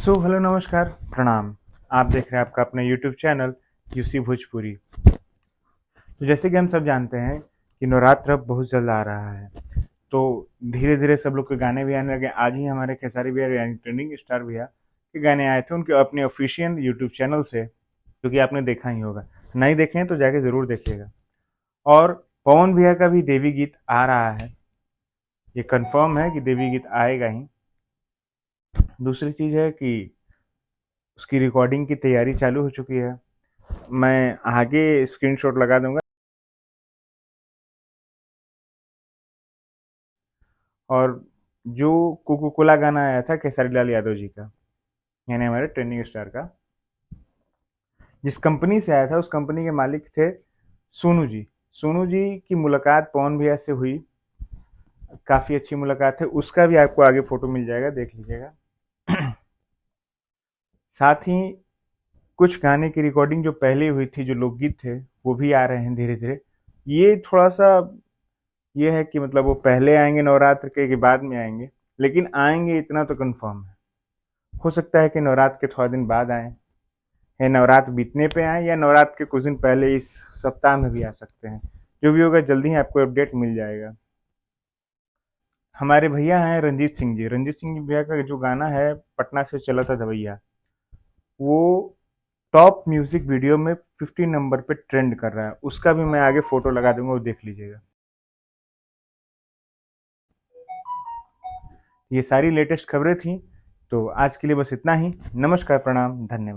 Hello नमस्कार प्रणाम। आप देख रहे हैं आपका अपना यूट्यूब चैनल यूसी भोजपुरी। तो जैसे कि हम सब जानते हैं कि नवरात्र अब बहुत जल्द आ रहा है। तो धीरे धीरे सब लोग के गाने भी आने लगे। आज ही हमारे खेसारी भैया यानी ट्रेंडिंग स्टार भैया के गाने आए थे उनके अपने ऑफिशियल यूट्यूब चैनल से, जो कि आपने देखा ही होगा। नहीं देखे हैं तो जाके ज़रूर देखिएगा। और पवन भैया का भी देवी गीत आ रहा है, ये कंफर्म है कि देवी गीत आएगा ही। दूसरी चीज़ है कि उसकी रिकॉर्डिंग की तैयारी चालू हो चुकी है। मैं आगे स्क्रीनशॉट लगा दूंगा। और जो कोको कोला गाना आया था खेसारी लाल यादव जी का, यानी हमारे ट्रेंडिंग स्टार का, जिस कंपनी से आया था उस कंपनी के मालिक थे सोनू जी। सोनू जी की मुलाकात पवन भैया से हुई, काफ़ी अच्छी मुलाकात है। उसका भी आपको आगे फोटो मिल जाएगा, देख लीजिएगा। साथ ही कुछ गाने की रिकॉर्डिंग जो पहले हुई थी, जो लोकगीत थे, वो भी आ रहे हैं धीरे धीरे। ये थोड़ा सा ये है कि मतलब वो पहले आएंगे नवरात्र के बाद में आएंगे, लेकिन आएंगे इतना तो कंफर्म है। हो सकता है कि नवरात्र के थोड़ा दिन बाद आए, या नवरात्र बीतने पे आए, या नवरात्र के कुछ दिन पहले इस सप्ताह में भी आ सकते हैं। जो भी होगा जल्दी ही आपको अपडेट मिल जाएगा। हमारे भैया हैं रंजीत सिंह जी। रंजीत सिंह जी भैया का जो गाना है पटना से चला था दवैया, वो टॉप म्यूजिक वीडियो में 50 नंबर पे ट्रेंड कर रहा है। उसका भी मैं आगे फोटो लगा दूंगा, वो देख लीजिएगा। ये सारी लेटेस्ट खबरें थी। तो आज के लिए बस इतना ही। नमस्कार, प्रणाम, धन्यवाद।